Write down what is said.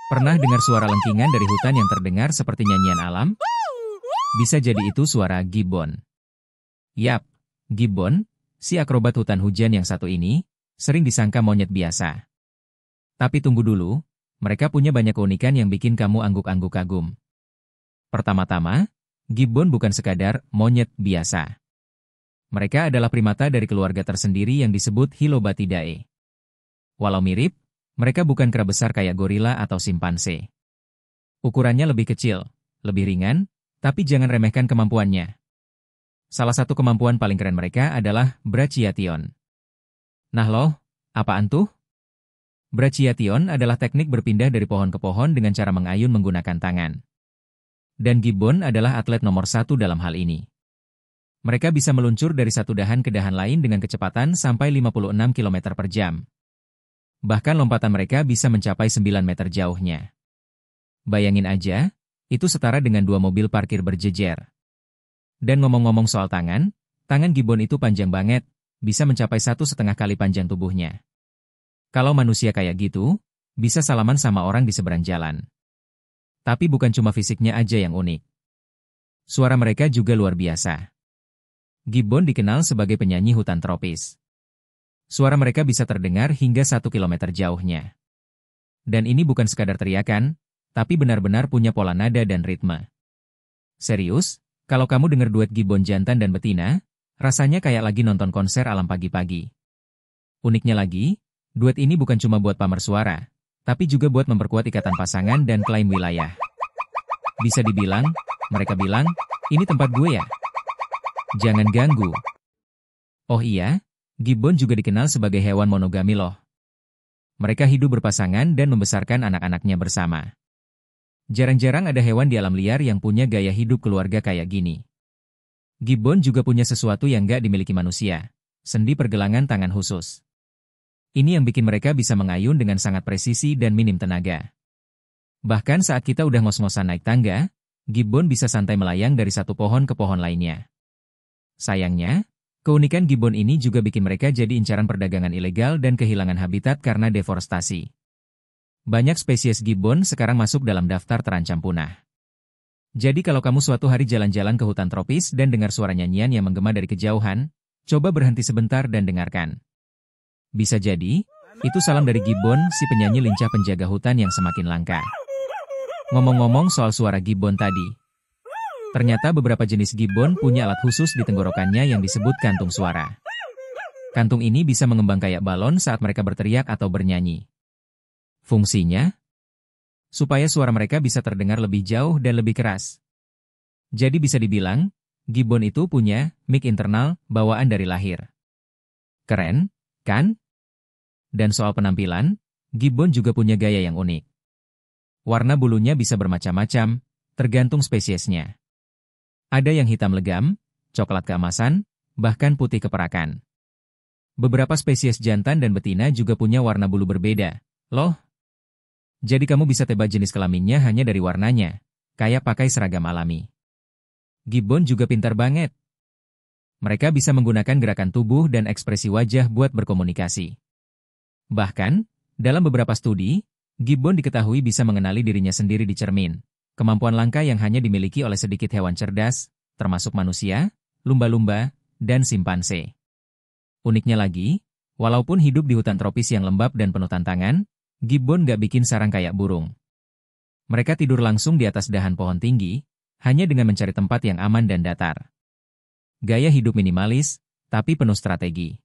Pernah dengar suara lengkingan dari hutan yang terdengar seperti nyanyian alam? Bisa jadi itu suara gibbon. Yap, gibbon, si akrobat hutan hujan yang satu ini, sering disangka monyet biasa. Tapi tunggu dulu, mereka punya banyak keunikan yang bikin kamu angguk-angguk kagum. Pertama-tama, gibbon bukan sekadar monyet biasa. Mereka adalah primata dari keluarga tersendiri yang disebut Hylobatidae. Walau mirip, mereka bukan kera besar kayak gorila atau simpanse. Ukurannya lebih kecil, lebih ringan, tapi jangan remehkan kemampuannya. Salah satu kemampuan paling keren mereka adalah brachiation. Nah loh, apaan tuh? Brachiation adalah teknik berpindah dari pohon ke pohon dengan cara mengayun menggunakan tangan. Dan gibbon adalah atlet nomor satu dalam hal ini. Mereka bisa meluncur dari satu dahan ke dahan lain dengan kecepatan sampai 56 km per jam. Bahkan lompatan mereka bisa mencapai 9 meter jauhnya. Bayangin aja, itu setara dengan 2 mobil parkir berjejer. Dan ngomong-ngomong soal tangan gibbon itu panjang banget, bisa mencapai 1,5 kali panjang tubuhnya. Kalau manusia kayak gitu, bisa salaman sama orang di seberang jalan. Tapi bukan cuma fisiknya aja yang unik. Suara mereka juga luar biasa. Gibbon dikenal sebagai penyanyi hutan tropis. Suara mereka bisa terdengar hingga 1 kilometer jauhnya. Dan ini bukan sekadar teriakan, tapi benar-benar punya pola nada dan ritme. Serius, kalau kamu dengar duet gibbon jantan dan betina, rasanya kayak lagi nonton konser alam pagi-pagi. Uniknya lagi, duet ini bukan cuma buat pamer suara, tapi juga buat memperkuat ikatan pasangan dan klaim wilayah. Bisa dibilang, mereka bilang, ini tempat gue ya. Jangan ganggu. Oh iya, gibbon juga dikenal sebagai hewan monogami loh. Mereka hidup berpasangan dan membesarkan anak-anaknya bersama. Jarang-jarang ada hewan di alam liar yang punya gaya hidup keluarga kayak gini. Gibbon juga punya sesuatu yang nggak dimiliki manusia, sendi pergelangan tangan khusus. Ini yang bikin mereka bisa mengayun dengan sangat presisi dan minim tenaga. Bahkan saat kita udah ngos-ngosan naik tangga, gibbon bisa santai melayang dari satu pohon ke pohon lainnya. Sayangnya, keunikan gibbon ini juga bikin mereka jadi incaran perdagangan ilegal dan kehilangan habitat karena deforestasi. Banyak spesies gibbon sekarang masuk dalam daftar terancam punah. Jadi kalau kamu suatu hari jalan-jalan ke hutan tropis dan dengar suara nyanyian yang menggema dari kejauhan, coba berhenti sebentar dan dengarkan. Bisa jadi, itu salam dari gibbon, si penyanyi lincah penjaga hutan yang semakin langka. Ngomong-ngomong soal suara gibbon tadi, ternyata beberapa jenis gibbon punya alat khusus di tenggorokannya yang disebut kantung suara. Kantung ini bisa mengembang kayak balon saat mereka berteriak atau bernyanyi. Fungsinya? Supaya suara mereka bisa terdengar lebih jauh dan lebih keras. Jadi bisa dibilang, gibbon itu punya mic internal bawaan dari lahir. Keren, kan? Dan soal penampilan, gibbon juga punya gaya yang unik. Warna bulunya bisa bermacam-macam, tergantung spesiesnya. Ada yang hitam legam, coklat keemasan, bahkan putih keperakan. Beberapa spesies jantan dan betina juga punya warna bulu berbeda, loh. Jadi kamu bisa tebak jenis kelaminnya hanya dari warnanya, kayak pakai seragam alami. Gibbon juga pintar banget. Mereka bisa menggunakan gerakan tubuh dan ekspresi wajah buat berkomunikasi. Bahkan, dalam beberapa studi, gibbon diketahui bisa mengenali dirinya sendiri di cermin, kemampuan langka yang hanya dimiliki oleh sedikit hewan cerdas, termasuk manusia, lumba-lumba, dan simpanse. Uniknya lagi, walaupun hidup di hutan tropis yang lembab dan penuh tantangan, gibbon gak bikin sarang kayak burung. Mereka tidur langsung di atas dahan pohon tinggi, hanya dengan mencari tempat yang aman dan datar. Gaya hidup minimalis, tapi penuh strategi.